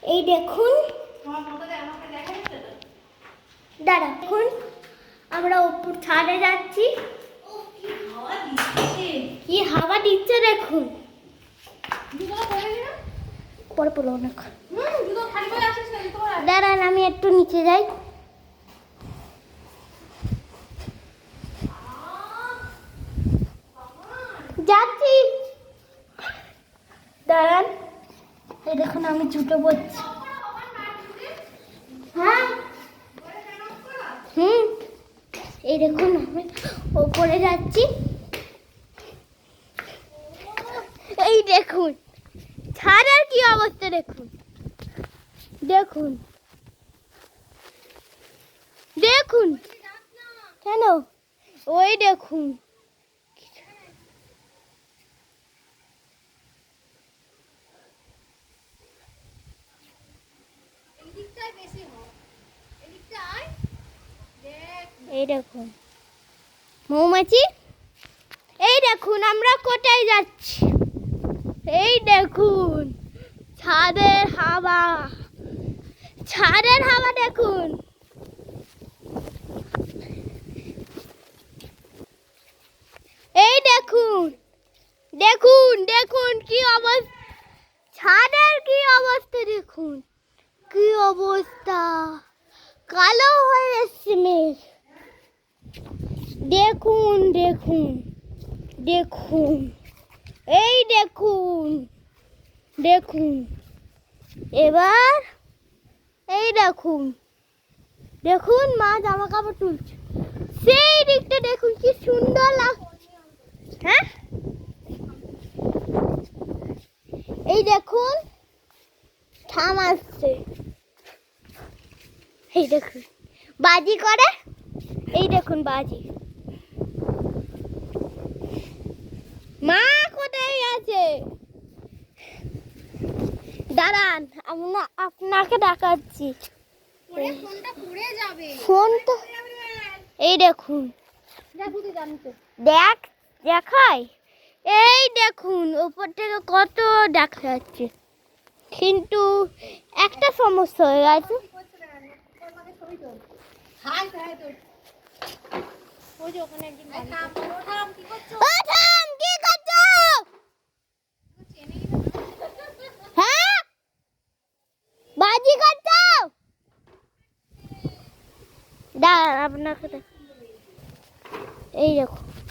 এই দেখুন দাঁড়া, এখন আমরা উপর ছাদে যাচ্ছি। কি হাওয়া দিচ্ছে দেখুন। পরে পড়লো অনেক। দাঁড়ান আমি একটু নিচে যাই। যাচ্ছি, দাঁড়ান। এই দেখুন আমি জুতো পরছি। হ্যাঁ এই দেখুন আমি ওপরে যাচ্ছি। এই দেখুন ছাদের কি অবস্থা দেখুন, দেখুন দেখুন। কেন? ওই দেখুন এই দেখুন মৌমাছি। এই দেখুন আমরা কোথায় যাচ্ছি। এই দেখুন ছাদের হাওয়া, ছাদের হাওয়া দেখুন। এই দেখুন দেখুন দেখুন কি অবস্থা, ছাদের কি অবস্থা দেখুন, কি অবস্থা, কালো হয়ে এসছে মেঘ। দেখুন দেখুন দেখুন এই দেখুন দেখুন। এবার এই দেখুন দেখুন মা জামা কাপড় তুলছে। সেই দিকটা দেখুন কি সুন্দর লাগছে। হ্যাঁ এই দেখুন থাম আসছে। এই দেখুন বাজি করে। এই দেখুন বাজি। মা কোথায় আছে? দাঁড়ান আমরা আপনাকে দেখাচ্ছি। ফোনটা এই দেখুন দেখ দেখায়। এই দেখুন উপর থেকে কত দেখা যাচ্ছে, কিন্তু একটা সমস্যা হয়ে গেছে। হ্যাঁ বাজি করছো? দাঁড়ান আপনাকে এই দেখো